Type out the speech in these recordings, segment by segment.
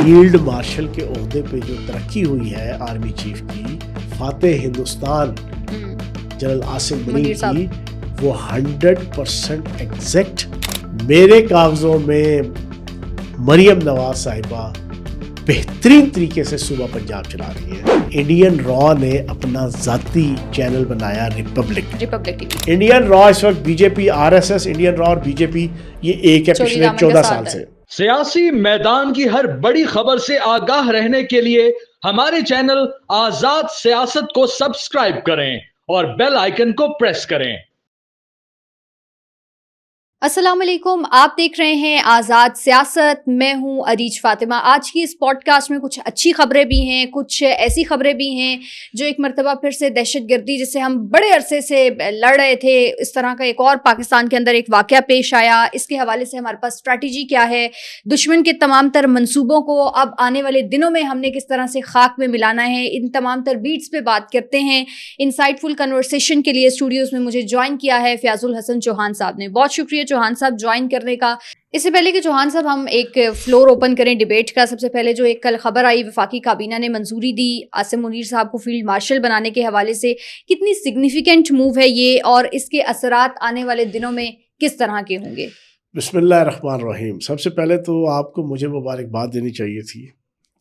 Field marshal K عہدے پہ جو ترقی ہوئی ہے آرمی چیف کی، فاتح ہندوستان جنرل عاصم منیر کی، وہ 100% ایگزیکٹ میرے کاغذوں میں مریم نواز صاحبہ بہترین طریقے سے صوبہ پنجاب چلا رہی ہے۔ انڈین را نے اپنا ذاتی چینل بنایا ریپبلک ٹی وی۔ انڈین را اس وقت بی جے پی، آر ایس ایس، انڈین را اور بی جے پی یہ ایک ہے پچھلے 14 سال سے۔ سیاسی میدان کی ہر بڑی خبر سے آگاہ رہنے کے لیے ہمارے چینل آزاد سیاست کو سبسکرائب کریں اور بیل آئیکن کو پریس کریں۔ السلام علیکم، آپ دیکھ رہے ہیں آزاد سیاست، میں ہوں عریج فاطمہ۔ آج کی اس پوڈ کاسٹ میں کچھ اچھی خبریں بھی ہیں، کچھ ایسی خبریں بھی ہیں جو ایک مرتبہ پھر سے دہشت گردی جس سے ہم بڑے عرصے سے لڑ رہے تھے، اس طرح کا ایک اور پاکستان کے اندر ایک واقعہ پیش آیا۔ اس کے حوالے سے ہمارے پاس اسٹریٹجی کیا ہے، دشمن کے تمام تر منصوبوں کو اب آنے والے دنوں میں ہم نے کس طرح سے خاک میں ملانا ہے، ان تمام تر بیٹس پہ بات کرتے ہیں۔ انسائٹ فل کنورسیشن کے لیے اسٹوڈیوز میں مجھے جوائن کیا ہے فیاض الحسن چوہان صاحب نے۔ بہت شکریہ چوہان صاحب جوائن کرنے کا۔ اس سے پہلے کہ چوہان صاحب ہم ایک فلور اوپن کریں ڈیبیٹ کا، سب سے پہلے جو ایک کل خبر آئی، وفاقی کابینہ نے منظوری دی عاصم منیر صاحب کو فیلڈ مارشل بنانے کے حوالے سے، کتنی سگنیفیکنٹ موو ہے یہ اور اس کے اثرات آنے والے دنوں میں کس طرح کے ہوں گے؟ بسم اللہ الرحمن الرحیم۔ سب سے پہلے تو آپ کو مجھے مبارکباد دینی چاہیے تھی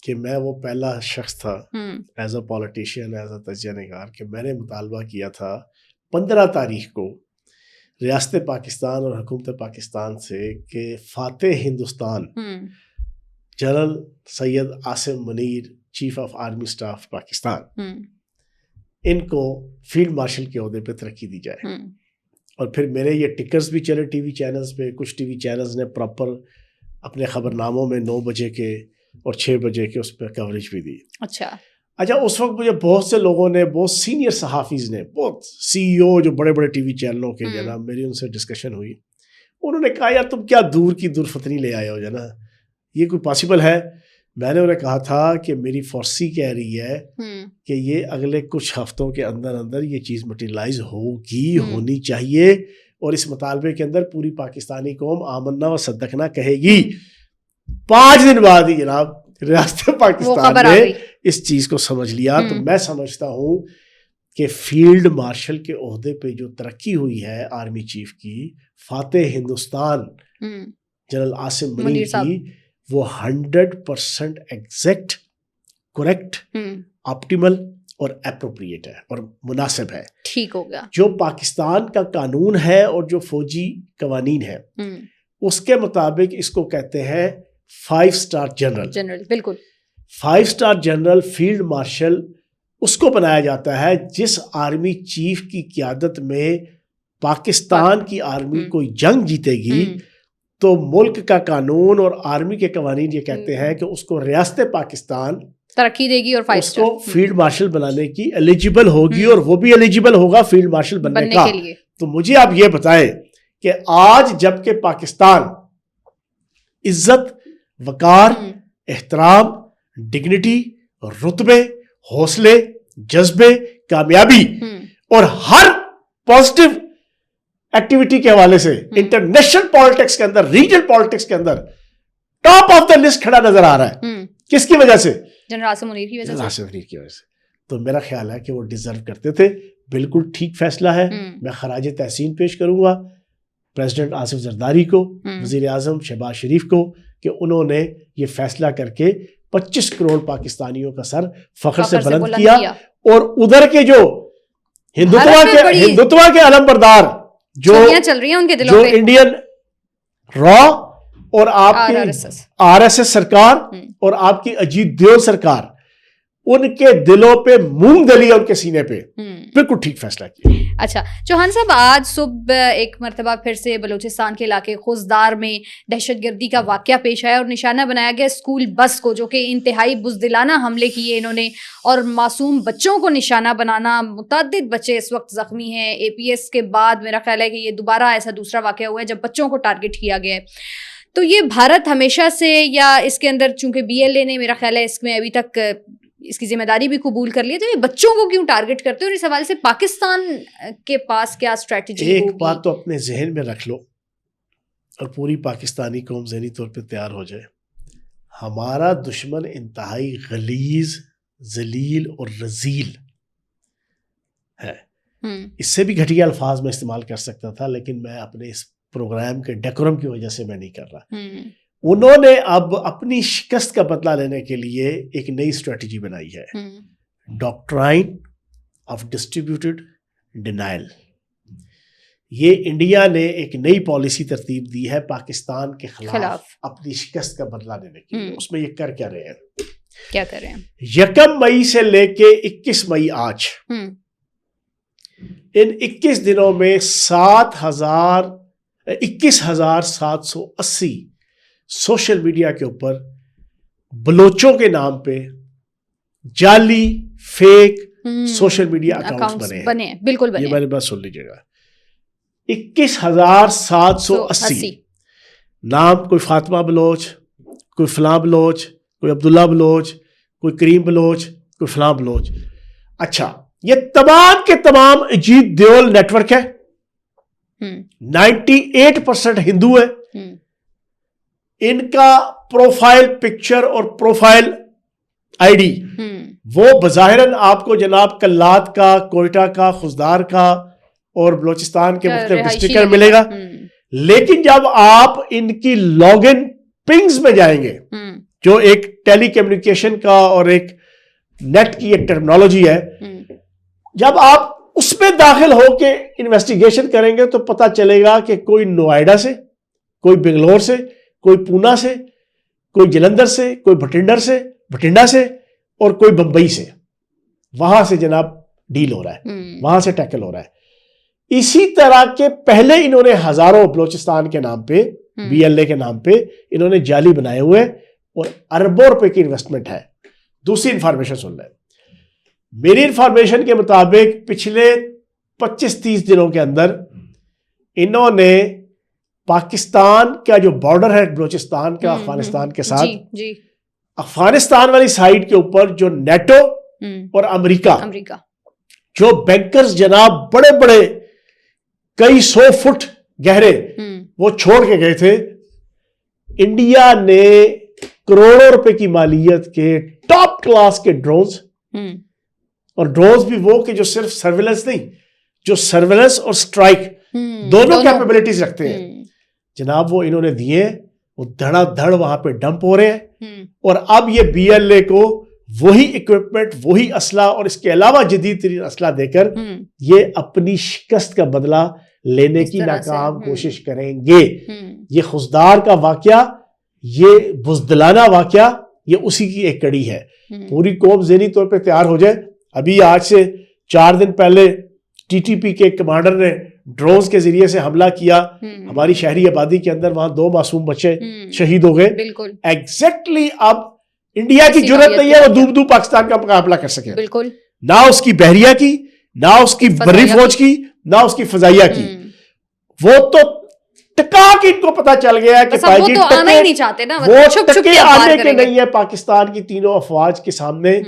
کہ میں وہ پہلا شخص تھا as a politician, as a تجزیہ نگار، کہ میں نے مطالبہ کیا تھا 15 تاریخ کو ریاست پاکستان اور حکومت پاکستان سے کہ فاتح Hindustan general Syed Asim Munir, chief of army staff Pakistan, ان کو فیلڈ مارشل کے عہدے پہ ترقی دی جائے۔ اور پھر میرے یہ ٹکرز بھی چلے ٹی وی چینلز پہ، کچھ ٹی وی چینلز نے پراپر اپنے خبرناموں میں 9 بجے کے اور 6 بجے کے اس پہ کوریج بھی دی۔ اچھا، اس وقت مجھے بہت سے لوگوں نے، بہت سینئر صحافیز نے، بہت سی ای او جو بڑے بڑے ٹی وی چینلوں کے جناب، میری ان سے ڈسکشن ہوئی۔ انہوں نے کہا یار تم کیا دور کی دور فتنی لے آئے ہو جنا، یہ کوئی پاسبل ہے؟ میں نے انہیں کہا تھا کہ میری فورسی کہہ رہی ہے کہ یہ اگلے کچھ ہفتوں کے اندر اندر یہ چیز مٹیریلائز ہوگی، ہونی چاہیے، اور اس مطالبے کے اندر پوری پاکستانی قوم آمنا و صدقنا کہے گی۔ 5 دن بعد ہی جناب ریاست پاکستان نے اس چیز کو سمجھ لیا۔ تو میں سمجھتا ہوں کہ فیلڈ مارشل کے عہدے پہ جو ترقی ہوئی ہے آرمی چیف کی، فاتح ہندوستان جنرل عاصم منیر کی، وہ 100% ایگزیکٹ، کریکٹ، آپٹیمل اور اپروپریٹ ہے اور مناسب ہے۔ ٹھیک ہو گیا۔ جو پاکستان کا قانون ہے اور جو فوجی قوانین ہے اس کے مطابق اس کو کہتے ہیں 5 اسٹار جنرل۔ بالکل، 5 اسٹار جنرل فیلڈ مارشل اس کو بنایا جاتا ہے جس آرمی چیف کی قیادت میں پاکستان کی آرمی کوئی جنگ جیتے گی تو ملک کا قانون اور آرمی کے قوانین یہ کہتے ہیں کہ اس کو ریاست پاکستان ترقی دے گی اور 5 اس کو فیلڈ مارشل بنانے کی ایلیجیبل ہوگی، اور وہ بھی ایلیجیبل ہوگا فیلڈ مارشل بننے کا۔ تو مجھے آپ یہ بتائیں کہ آج جب کہ پاکستان عزت، وقار، احترام، ڈگنیٹی، رتبے، حوصلے، جذبے، کامیابی اور ہر پازیٹیو ایکٹیویٹی کے حوالے سے انٹرنیشنل پالیٹکس کے اندر، ریجنل پالیٹکس کے اندر ٹاپ آف دا لسٹ کھڑا نظر آ رہا ہے، کس کی وجہ سے؟ جنرل عاصم منیر کی وجہ سے۔ تو میرا خیال ہے کہ وہ ڈیزرو کرتے تھے۔ بالکل ٹھیک فیصلہ ہے۔ میں خراج تحسین پیش کروں گا پریزیڈنٹ آصف زرداری کو، وزیر اعظم شہباز شریف کو، کہ انہوں نے یہ فیصلہ کر کے 25 کروڑ پاکستانیوں کا سر فخر سے بلند کیا، اور ادھر کے جو ہندوتوا کے علم بردار جو انڈین را اور آپ کی آر ایس ایس سرکار اور آپ کی اجیت دیول سرکار، ان کے دلوں پہ مونگ دلی ہے، ان کے سینے پہ، بالکل ٹھیک فیصلہ کیا۔ اچھا چوہان صاحب، آج صبح ایک مرتبہ پھر سے بلوچستان کے علاقے خوزدار میں دہشت گردی کا واقعہ پیش آیا اور نشانہ بنایا گیا اسکول بس کو، جو کہ انتہائی بزدلانہ حملے کیے انہوں نے، اور معصوم بچوں کو نشانہ بنانا۔ متعدد بچے اس وقت زخمی ہیں۔ اے پی ایس کے بعد میرا خیال ہے کہ یہ دوبارہ ایسا دوسرا واقعہ ہوا ہے جب بچوں کو ٹارگٹ کیا گیا ہے۔ تو یہ بھارت ہمیشہ سے، یا اس کے اندر چونکہ بی ایل اے نے میرا خیال ہے اس میں ابھی تک اس کی ذمہ داری بھی قبول کر لی ہے، تو یہ بچوں کو کیوں ٹارگٹ کرتے ہیں، اور اس حوالے سے پاکستان کے پاس کیا اسٹریٹجی ہوگی؟ ایک بات تو اپنے ذہن میں رکھ لو اور پوری پاکستانی قوم ذہنی طور پہ تیار ہو جائے، ہمارا دشمن انتہائی غلیظ، ذلیل اور رذیل ہے. اس سے بھی گھٹیا الفاظ میں استعمال کر سکتا تھا، لیکن میں اپنے اس پروگرام کے ڈیکورم کی وجہ سے میں نہیں کر رہا. انہوں نے اب اپنی شکست کا بدلہ لینے کے لیے ایک نئی اسٹریٹجی بنائی ہے، ڈاکٹرائن آف ڈسٹریبیوٹیڈ ڈینائل. یہ انڈیا نے ایک نئی پالیسی ترتیب دی ہے پاکستان کے خلاف اپنی شکست کا بدلہ لینے کے لیے. اس میں یہ کر کیا رہے ہیں؟ کیا کر رہے ہیں؟ 1 مئی سے لے کے 21 مئی آج ان 21 دنوں میں 21,780 سوشل میڈیا کے اوپر بلوچوں کے نام پہ جعلی فیک سوشل میڈیا اکاؤنٹس بنے ہیں. بالکل بنے. یہ میری بات سن لیجیے گا. 21,780 نام. کوئی فاطمہ بلوچ، کوئی فلاں بلوچ، کوئی عبداللہ بلوچ، کوئی کریم بلوچ، کوئی فلاں بلوچ. اچھا، یہ تمام کے تمام اجیت دیول نیٹ ورک ہے. 98% ہندو ہے. ان کا پروفائل پکچر اور پروفائل آئی ڈی وہ بظاہراً آپ کو جناب کلات کا، کوئٹہ کا، خزدار کا اور بلوچستان کے مختلف ڈسٹرکٹ میں ملے گا. لیکن جب آپ ان کی لاگ ان پنگز میں جائیں گے، جو ایک ٹیلی کمیونیکیشن کا اور ایک نیٹ کی ایک ٹرمنالوجی ہے، جب آپ اس میں داخل ہو کے انویسٹیگیشن کریں گے تو پتا چلے گا کہ کوئی نوئیڈا سے، کوئی بنگلور سے، کوئی پونا سے، کوئی جلندر سے، کوئی بھٹنڈا سے اور کوئی بمبئی سے، وہاں سے جناب ڈیل ہو رہا ہے، وہاں سے ٹیکل ہو رہا ہے. اسی طرح کے پہلے انہوں نے ہزاروں بلوچستان کے نام پہ، BLA کے نام پہ انہوں نے جعلی بنائے ہوئے اور اربوں روپے کی انویسٹمنٹ ہے. دوسری انفارمیشن سن لیں. میری انفارمیشن کے مطابق پچھلے 25-30 دنوں کے اندر انہوں نے پاکستان کا جو بارڈر ہے بلوچستان کا افغانستان کے ساتھ، افغانستان والی سائڈ کے اوپر جو نیٹو اور امریکہ جو بینکرز جناب بڑے بڑے کئی 100 فٹ گہرے وہ چھوڑ کے گئے تھے، انڈیا نے کروڑوں روپے کی مالیت کے ٹاپ کلاس کے ڈرونز، اور ڈرونز بھی وہ کہ جو صرف سرویلنس نہیں، جو سرویلنس اور سٹرائک دونوں کیپیبلٹیز رکھتے ہیں جناب، وہ انہوں نے دیے. وہ دھڑا دھڑ وہاں پہ ڈمپ ہو رہے ہیں. اور اب یہ BLA کو وہی اکوپمنٹ، وہی اسلحہ اور اس کے علاوہ جدید ترین اسلحہ دے کر یہ اپنی شکست کا بدلہ لینے کی ناکام کوشش کریں گے. یہ خزدار کا واقعہ، یہ بزدلانہ واقعہ، یہ اسی کی ایک کڑی ہے. پوری قوم ذہنی طور پہ تیار ہو جائے. ابھی آج سے 4 دن پہلے TTP کے کمانڈر نے ڈرونز کے ذریعے سے حملہ کیا ہماری شہری آبادی کے اندر، وہاں 2 معصوم بچے شہید ہو گئے. ایگزیکٹلی اب انڈیا کی جرت نہیں ہے وہ دوب دو پاکستان کا مقابلہ کر سکے، نہ اس کی بحریہ کی، نہ اس کی بری فوج کی، نہ اس کی فضائیہ کی. وہ تو ٹکا کے ان کو پتا چل گیا ہے کہ وہ تو آنا ہی نہیں چاہتے نا، وہ ٹکے آنے کے نہیں ہے پاکستان کی تینوں افواج کے سامنے.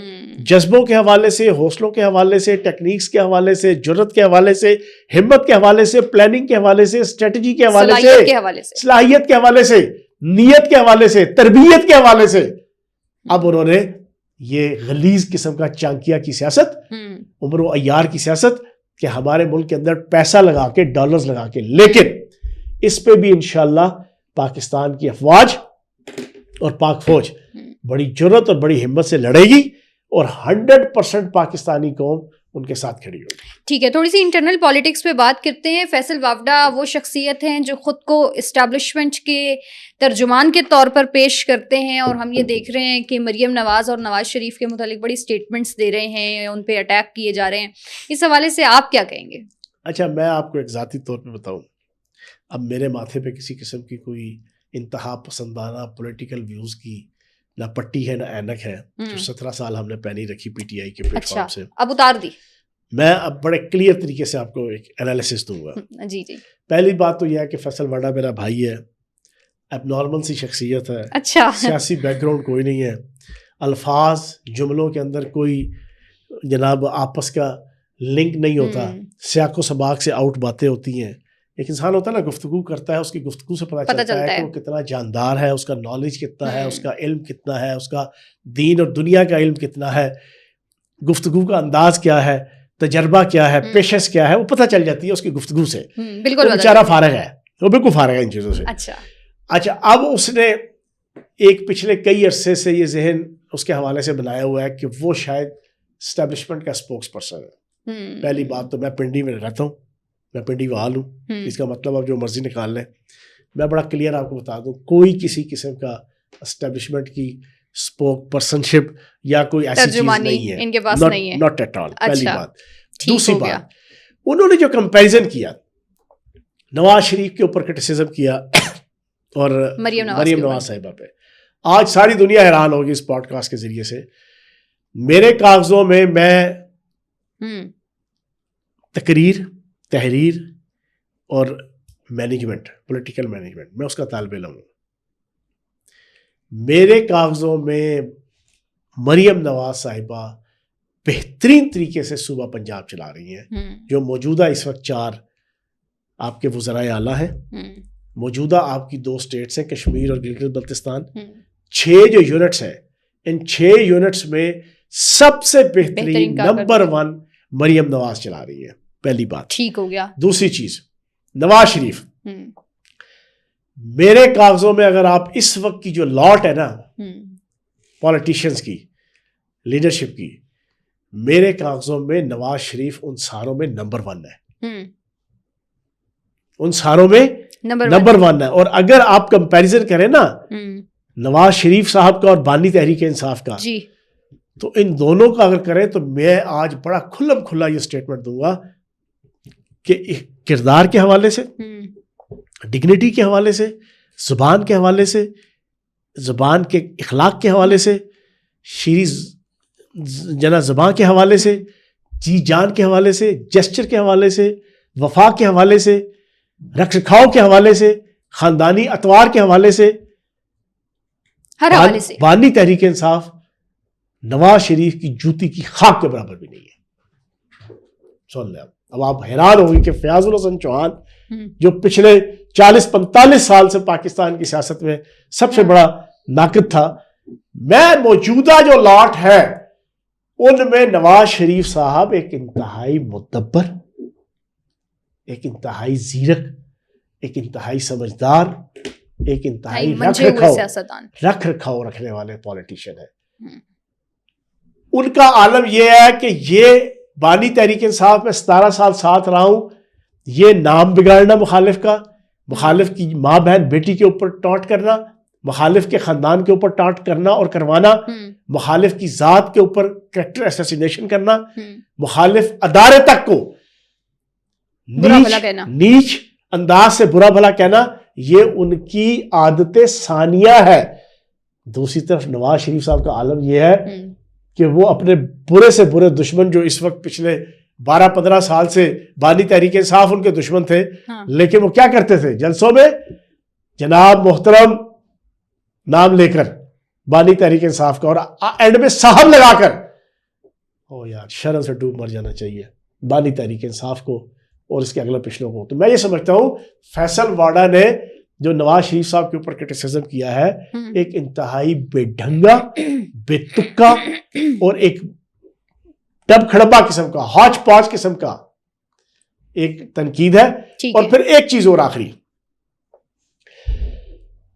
جذبوں کے حوالے سے، حوصلوں کے حوالے سے، ٹیکنیکس کے حوالے سے، جرت کے حوالے سے، ہمت کے حوالے سے، پلاننگ کے حوالے سے، اسٹریٹجی کے حوالے سے، صلاحیت کے حوالے سے، نیت کے حوالے سے، تربیت کے حوالے سے، اب انہوں نے یہ غلیظ قسم کا چانکیا کی سیاست، عمر و عیار کی سیاست کہ ہمارے ملک کے اندر پیسہ لگا کے، ڈالرز لگا کے، لیکن اس پہ بھی انشاءاللہ پاکستان کی افواج اور پاک فوج بڑی جرت اور بڑی ہمت سے لڑے گی اور 100% پاکستانی قوم ان کے ساتھ کھڑی ہوگی. ٹھیک ہے، تھوڑی سی انٹرنل پالیٹکس پہ بات کرتے ہیں. فیصل وافدہ وہ شخصیت ہیں جو خود کو اسٹیبلشمنٹ کے ترجمان کے طور پر پیش کرتے ہیں، اور ہم یہ دیکھ رہے ہیں کہ مریم نواز اور نواز شریف کے متعلق بڑی سٹیٹمنٹس دے رہے ہیں، ان پہ اٹیک کیے جا رہے ہیں. اس حوالے سے آپ کیا کہیں گے؟ اچھا، میں آپ کو ایک ذاتی طور پہ بتاؤں، اب میرے ماتھے پہ کسی قسم کی کوئی انتہا پسندانہ پولیٹیکل ویوز کی نہ پٹی ہے نہ اینک ہے، جو 17 سال ہم نے پہنی رکھی PTI کے پلیٹ فارم سے. اب اتار دی. میں اب بڑے کلیئر طریقے سے آپ کو ایک انالیسس دوں گا. جی. پہلی بات تو یہ ہے کہ فیصل وڈا میرا بھائی ہے، اب نارمل سی شخصیت ہے. اچھا. سیاسی بیک گراؤنڈ کوئی نہیں ہے، الفاظ جملوں کے اندر کوئی جناب آپس کا لنک نہیں ہوتا، سیاق و سباق سے آؤٹ باتیں ہوتی ہیں. ایک انسان ہوتا ہے نا گفتگو کرتا ہے, اس کی گفتگو سے پتہ چلتا ہے کہ وہ کتنا جاندار ہے, اس کا نالج کتنا ہے, اس کا علم کتنا ہے, اس کا دین اور دنیا کا علم کتنا ہے, گفتگو کا انداز کیا ہے, تجربہ کیا ہے, پیشنس کیا ہے, وہ پتہ چل جاتی ہے اس کی گفتگو سے. بالکل بیچارہ فارغ ہے, وہ بالکل فارغ ہے ان چیزوں سے. اچھا اب اس نے ایک پچھلے کئی عرصے سے یہ ذہن اس کے حوالے سے بنایا ہوا ہے کہ وہ شاید اسٹیبلشمنٹ کا اسپوکس پرسن ہے. پہلی بات تو میں پنڈی میں رہتا ہوں, میں پنڈی وال ہوں, اس کا مطلب آپ جو مرضی نکال لیں. میں بڑا کلیئر آپ کو بتا دوں, کوئی کسی قسم کا اسٹیبلشمنٹ کی اسپوک پرسن شپ یا کوئی ایسی چیز نہیں ہے, ان کے پاس نہیں ہے, ناٹ ایٹ آل. پہلی بات. دوسری بات, انہوں نے جو کمپیریزن کیا, نواز شریف کے اوپر کرٹیسزم کیا اور مریم نواز صاحبہ پہ, آج ساری دنیا حیران ہوگی اس پوڈ کاسٹ کے ذریعے سے. میرے کاغذوں میں تقریر, تحریر اور مینجمنٹ, پولیٹیکل مینجمنٹ, میں اس کا طالب علم ہوں. میرے کاغذوں میں مریم نواز صاحبہ بہترین طریقے سے صوبہ پنجاب چلا رہی ہیں, جو موجودہ اس وقت 4 آپ کے وزرائے اعلیٰ ہیں, موجودہ آپ کی 2 اسٹیٹس ہیں کشمیر اور گلگت بلتستان, 6 جو یونٹس ہیں, ان 6 یونٹس میں سب سے بہترین نمبر 1 مریم نواز چلا رہی ہے. پہلی بات ٹھیک ہو گیا. دوسری چیز, نواز شریف, میرے کاغذوں میں اگر آپ اس وقت کی جو لاٹ ہے نا پولیٹیشینز کی, لیڈرشپ کی, میرے کاغذوں میں نواز شریف ان ساروں میں نمبر 1 ہے, ان ساروں میں نمبر 1 ہے. اور اگر آپ کمپیریزن کریں نا نواز شریف صاحب کا اور بانی تحریک انصاف کا, تو ان دونوں کا اگر کریں تو میں آج بڑا کھلم کھلا یہ اسٹیٹمنٹ دوں گا کہ کردار کے حوالے سے, ڈگنیٹی کے حوالے سے, زبان کے حوالے سے, زبان کے اخلاق کے حوالے سے, شیریں جنا زبان کے حوالے سے, جی جان کے حوالے سے, جسچر کے حوالے سے, وفا کے حوالے سے, رکھ رکھاؤ کے حوالے سے, خاندانی اطوار کے حوالے سے, ہر حوالے سے بانی تحریک انصاف نواز شریف کی جوتی کی خاک کے برابر بھی نہیں ہے. سن لیں اب آپ حیران ہوگی کہ فیاض الحسن چوہان جو پچھلے 40-45 سال سے پاکستان کی سیاست میں سب سے بڑا ناقد تھا, میں موجودہ جو لاٹ ہے ان میں نواز شریف صاحب ایک انتہائی مدبر, ایک انتہائی زیرک, ایک انتہائی سمجھدار, ایک انتہائی رکھ رکھاؤ رکھنے والے پولیٹیشین ہے. ان کا عالم یہ ہے کہ یہ بانی تحریک انصاف میں 17 سال ساتھ رہا ہوں, یہ نام بگاڑنا مخالف کا, مخالف کی ماں بہن بیٹی کے اوپر ٹانٹ کرنا, مخالف کے خاندان کے اوپر ٹانٹ کرنا اور کروانا, مخالف کی ذات کے اوپر کریکٹر ایسیسینیشن کرنا, مخالف ادارے تک کو نیچ انداز سے برا بھلا کہنا, یہ ان کی عادت ثانیہ ہے. دوسری طرف نواز شریف صاحب کا عالم یہ ہے کہ وہ اپنے برے سے برے دشمن, جو اس وقت پچھلے 12-15 سال سے بانی تحریک انصاف ان کے دشمن تھے, لیکن وہ کیا کرتے تھے جلسوں میں, جناب محترم نام لے کر بانی تحریک انصاف کا, اور اینڈ میں صاحب لگا کر, او یار شرم سے ڈوب مر جانا چاہیے بانی تحریک انصاف کو اور اس کے اگلے پچھلوں کو. تو میں یہ سمجھتا ہوں فیصل واڈا نے جو نواز شریف صاحب کے اوپر کرٹیسزم کیا ہے, ایک انتہائی بے ڈھنگا, بے تکا اور ایک ڈب کھڑبا قسم کا, ہاچ پاچ قسم کا ایک تنقید ہے. اور پھر ایک چیز اور آخری,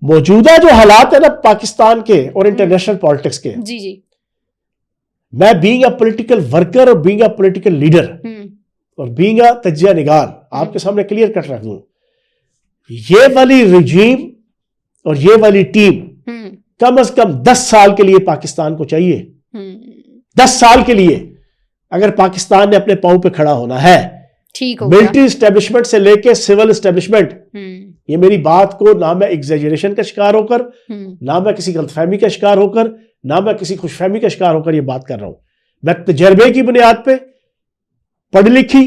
موجودہ جو حالات ہیں نا پاکستان کے اور انٹرنیشنل پالیٹکس کے, میں بینگ اے پولیٹیکل ورکر اور بینگ اے پولیٹیکل لیڈر اور بینگ اے تجزیہ نگار آپ کے سامنے کلیئر کٹ رکھ دوں, یہ والی رجیم اور یہ والی ٹیم کم از کم 10 سال کے لیے پاکستان کو چاہیے. 10 سال کے لیے اگر پاکستان نے اپنے پاؤں پہ کھڑا ہونا ہے, ملٹری اسٹیبلشمنٹ سے لے کے سول اسٹیبلشمنٹ, یہ میری بات کو نہ میں ایگزیجریشن کا شکار ہو کر, نہ میں کسی غلط فہمی کا شکار ہو کر, نہ میں کسی خوش فہمی کا شکار ہو کر یہ بات کر رہا ہوں. میں تجربے کی بنیاد پہ پڑھی لکھی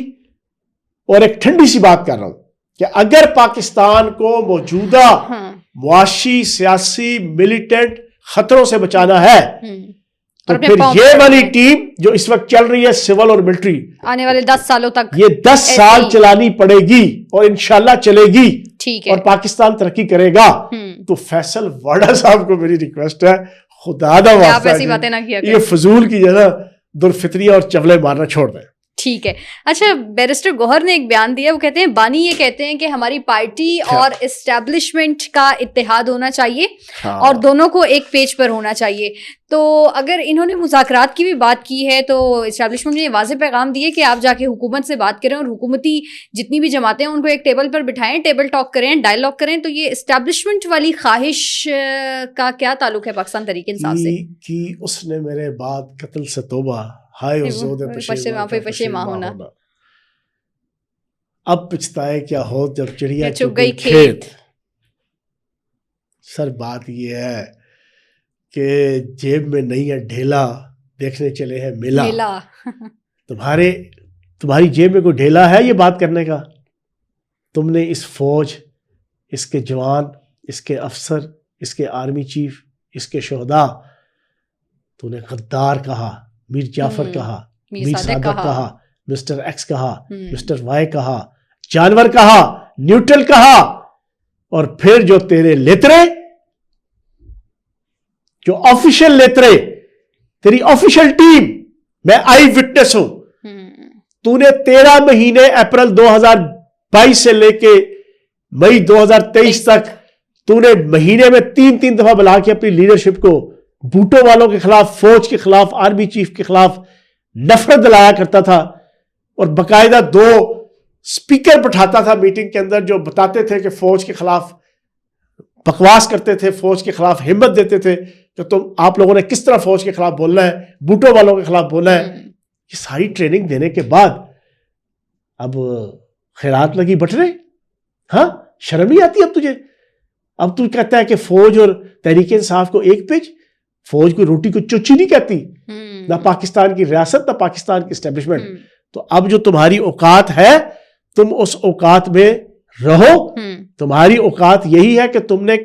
اور ایک ٹھنڈی سی بات کر رہا ہوں کہ اگر پاکستان کو موجودہ معاشی, سیاسی, ملیٹنٹ خطروں سے بچانا ہے تو پھر یہ والی ٹیم جو اس وقت چل رہی ہے سول اور ملٹری آنے والے 10 سالوں تک یہ 10 سال چلانی پڑے گی اور انشاءاللہ چلے گی ٹھیک ہے اور پاکستان ترقی کرے گا. تو فیصل واڈا صاحب کو میری ریکویسٹ ہے خدا دا واسطہ یہ فضول کی جگہ درفطریہ اور چولے مارنا چھوڑ دیں. ٹھیک ہے. اچھا بیرسٹر گوہر نے ایک بیان دیا, وہ کہتے ہیں بانی یہ کہتے ہیں کہ ہماری پارٹی اور اسٹیبلشمنٹ کا اتحاد ہونا چاہیے اور دونوں کو ایک پیج پر ہونا چاہیے. تو اگر انہوں نے مذاکرات کی بھی بات کی ہے تو اسٹیبلشمنٹ نے یہ واضح پیغام دیے کہ آپ جا کے حکومت سے بات کریں اور حکومتی جتنی بھی جماعتیں ہیں ان کو ایک ٹیبل پر بٹھائیں, ٹیبل ٹاک کریں, ڈائلاگ کریں. تو یہ اسٹیبلشمنٹ والی خواہش کا کیا تعلق ہے پاکستان تحریک انصاف سے کہ اس نے میرے بعد قتل سے توبہ ہائے پشیماں ہونا, اب پچھتائے کیا ہو جب چڑیا چگ گئی کھیت. سر بات یہ ہے کہ جیب میں نہیں ہے ڈھیلا, دیکھنے چلے ہیں میلہ. تمہاری جیب میں کوئی ڈھیلا ہے یہ بات کرنے کا؟ تم نے اس فوج, اس کے جوان, اس کے افسر, اس کے آرمی چیف, اس کے شہداء, تو نے غدار کہا, میر جعفر کہا, میر صادق کہا, مسٹر ایکس کہا, مسٹر وائی کہا, جانور کہا, نیوٹرل کہا, اور پھر جو تیرے لیترے, جو آفیشل لیترے, تیری آفیشل ٹیم, میں آئی وٹنس ہوں, تو نے 13 مہینے اپریل 2022 سے لے کے مئی 2023 تک تو نے مہینے میں 3 دفعہ بلا کے اپنی لیڈرشپ کو بوٹو والوں کے خلاف, فوج کے خلاف, آرمی چیف کے خلاف نفرت دلایا کرتا تھا, اور باقاعدہ 2 سپیکر بٹھاتا تھا میٹنگ کے اندر جو بتاتے تھے کہ فوج کے خلاف بکواس کرتے تھے, فوج کے خلاف ہمت دیتے تھے کہ آپ لوگوں نے کس طرح فوج کے خلاف بولنا ہے, بوٹو والوں کے خلاف بولنا ہے. یہ ساری ٹریننگ دینے کے بعد اب خیرات لگی بٹنے. ہاں شرم نہیں آتی اب تجھے؟ اب تو کہتا ہے کہ فوج اور تحریک انصاف کو ایک پیج, فوج کو روٹی کو چوچی نہیں کہتی, نہ پاکستان کی ریاست نہ پاکستان کی اسٹیبلشمنٹ. تو اب جو تمہاری اوقات ہے تم اس اوقات میں رہو. تمہاری اوقات یہی ہے کہ تم نے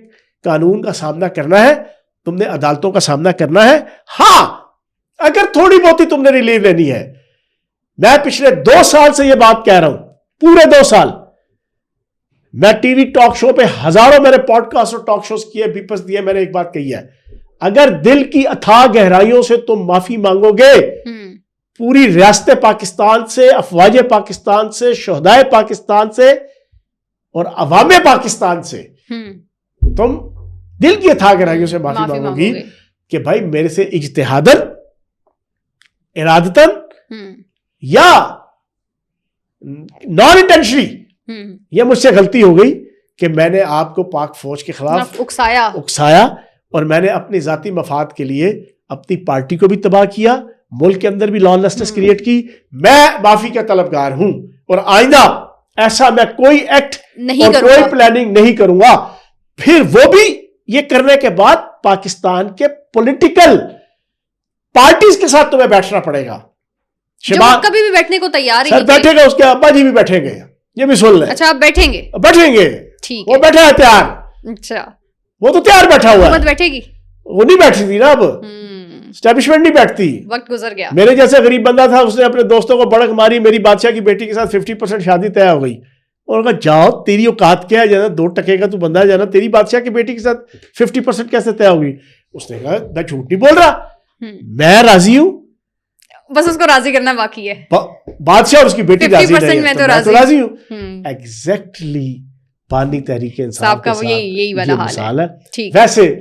قانون کا سامنا کرنا ہے, تم نے عدالتوں کا سامنا کرنا ہے. ہاں اگر تھوڑی بہت ہی تم نے ریلیو لینی ہے, میں پچھلے 2 سال سے یہ بات کہہ رہا ہوں, پورے 2 سال میں ٹی وی ٹاک شو پہ ہزاروں میرے پوڈ کاسٹ اور ٹاک شوز کیے, بیپس دیے, میں نے ایک بات کہی ہے, اگر دل کی اتھاہ گہرائیوں سے تم معافی مانگو گے پوری ریاست پاکستان سے, افواج پاکستان سے, شہدائے پاکستان سے اور عوام پاکستان سے, تم دل کی اتھاہ گہرائیوں سے معافی مانگو گی کہ بھائی میرے سے اجتہاداً, ارادتاً یا نان انٹینشنلی یہ مجھ سے غلطی ہو گئی کہ میں نے آپ کو پاک فوج کے خلاف اکسایا اور میں نے اپنی ذاتی مفاد کے لیے اپنی پارٹی کو بھی تباہ کیا, ملک کے اندر بھی لا لیسنس کریٹ کی. میں معافی کا طلبگار ہوں اور آئندہ ایسا میں کوئی ایکٹ اور کوئی پلاننگ نہیں کروں گا. پھر وہ بھی یہ کرنے کے بعد پاکستان کے پولیٹیکل پارٹیز کے ساتھ تمہیں بیٹھنا پڑے گا. شباب کبھی بھی بیٹھنے کو تیار ہی نہیں, بیٹھے گا, اس کے ابا جی بھی بیٹھیں گے, یہ بھی سن لیں. اچھا آپ بیٹھیں گے؟ بیٹھیں گے, وہ بیٹھا ہے تیار. اچھا وہ تو تیار بیٹھا ہوا ہے. بیٹھے گی؟ وہ نہیں بیٹھتی تھی نا, اب اسٹیبلشمنٹ نہیں بیٹھتی, وقت گزر گیا. میرے جیسے غریب بندہ تھا, اس نے اپنے دوستوں کو بڑک ماری, میری بادشاہ کی بیٹی کے ساتھ 50% شادی طے ہو گئی, اور کہا جاؤ تیری اوقات کیا ہے, جانا 2 ٹکے کا تو بندہ ہے, جانا تیری بادشاہ کی بیٹی کے ساتھ 50% کیسے طے ہوگی؟ اس نے کہا میں جھوٹ نہیں بول رہا, میں راضی ہوں, بس اس کو راضی کرنا باقی ہے. بادشاہ اور اس کی بیٹی راضی نہیں, میں تو راضی ہوں. ایگزیکٹلی بانی تحریک انصاف کا یہی مثال ہے. ویسے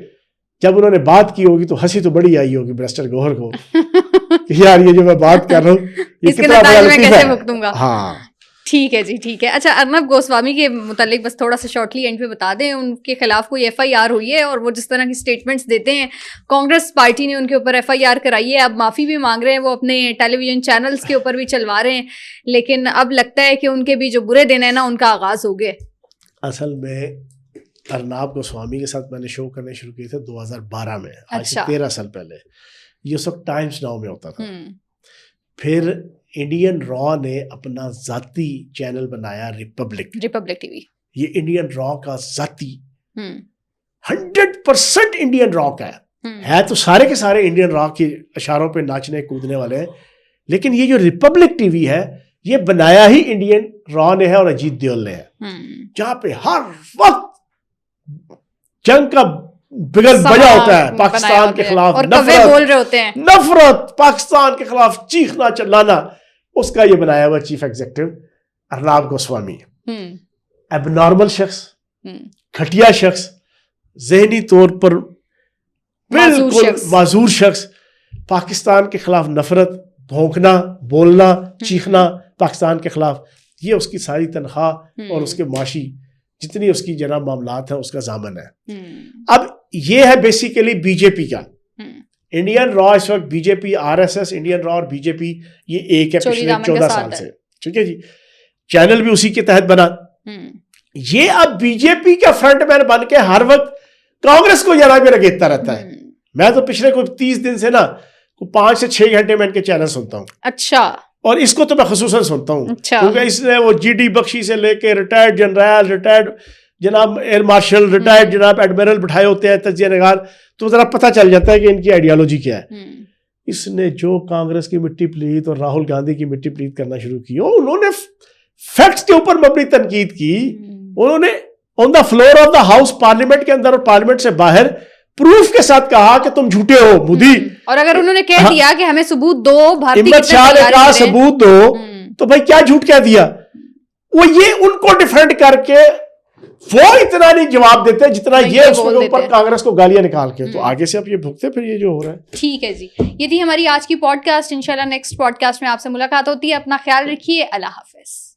جب انہوں نے بات کی ہوگی تو ہنسی تو بڑی آئی ہوگی برسٹر گوہر کو کہ یار یہ جو میں بات کر رہا ہوں اس کے نتائج میں کیسے بھگتوں گا. ہاں ٹھیک ہے جی, ٹھیک ہے. اچھا ارنب گوسوامی کے متعلق بس تھوڑا سا شارٹلی اینڈ پہ بتا دیں, ان کے خلاف کوئی FIR ہوئی ہے اور وہ جس طرح کی اسٹیٹمنٹس دیتے ہیں, کانگریس پارٹی نے ان کے اوپر FIR کرائی ہے, اب معافی بھی مانگ رہے ہیں, وہ اپنے ٹیلی ویژن چینلز کے اوپر بھی چلوا رہے ہیں, لیکن اب لگتا ہے کہ ان کے بھی جو برے دن ہیں نا ان کا آغاز ہو گیا. اصل میں ارناب گوسوامی کے ساتھ میں نے شو کرنے شروع کیے تھے 2012 میں, آج سے 13 سال پہلے. یہ اس وقت ٹائمز ناؤ میں ہوتا تھا. پھر انڈین را نے اپنا ذاتی چینل بنایا ریپبلک ٹی وی. یہ انڈین را کا ذاتی 100% انڈین را کا ہے, ہے تو سارے کے سارے انڈین را کے اشاروں پہ ناچنے کودنے والے ہیں, لیکن یہ جو ریپبلک ٹی وی ہے یہ بنایا ہی انڈین را نے ہے اور اجیت دیول نے ہے, جہاں پہ ہر وقت جنگ کا بگل بجا ہوتا ہے پاکستان کے خلاف, بول رہے ہوتے ہیں نفرت, پاکستان کے خلاف چیخنا چلانا. اس کا یہ بنایا ہوا چیف ایگزیکٹو ارناب گوسوامی, اب نارمل شخص, گھٹیا شخص, ذہنی طور پر بالکل معذور شخص, پاکستان کے خلاف نفرت, بھونکنا, بولنا, چیخنا پاکستان کے خلاف, یہ اس کی ساری تنخواہ اور اس کے معاشی جتنی اس کی جناب معاملات ہیں اس کا ضامن ہے. اب یہ ہے بیسیکلی بی جے پی کا انڈین را. اس وقت بی جے پی, آر ایس ایس, انڈین را اور بی جے پی یہ ایک ہے پچھلے 14 سال سے, ٹھیک ہے جی. چینل بھی اسی کے تحت بنا. یہ اب بی جے پی کا فرنٹ مین بن کے ہر وقت کانگریس کو ذرا بھی رگیتتا رہتا ہے. میں تو پچھلے کوئی 30 دن سے نا 5 سے 6 گھنٹے میں ان کے چینل سنتا ہوں. اچھا. اور اس کو تو میں خصوصاً سنتا ہوں کیونکہ اس نے وہ جی ڈی بخشی سے لے کے ریٹائرڈ جنرل, ریٹائرڈ جناب ایئر مارشل, ریٹائرڈ جناب ایڈمرل بٹھائے ہوتے ہیں تجزیہ نگار, تو ذرا پتہ چل جاتا ہے کہ ان کی آئیڈیالوجی کیا ہے. اس نے جو کانگریس کی مٹی پلیت اور راہل گاندھی کی مٹی پلیت کرنا شروع کی, انہوں نے فیکٹس کے اوپر مبنی تنقید کی. انہوں نے on the floor of the house parliament کے اندر اور پارلیمنٹ سے باہر پروف کے ساتھ کہا کہ تم جھوٹے ہو مودی. اور اگر انہوں نے کہہ دیا کہ ہمیں ثبوت دو, ہمت شاہ نے کہا ثبوت دو, تو بھائی کیا جھوٹ کہہ دیا. وہ یہ ان کو ڈیفینڈ کر کے وہ اتنا نہیں جواب دیتے جتنا یہ اس کے اوپر کانگریس کو گالیاں نکال کے, تو آگے سے اب یہ بھگتے پھر یہ جو ہو رہا ہے. ٹھیک ہے جی, یہ تھی ہماری آج کی پوڈ کاسٹ. انشاءاللہ نیکسٹ پوڈ کاسٹ میں آپ سے ملاقات ہوتی ہے. اپنا خیال رکھیے. اللہ حافظ.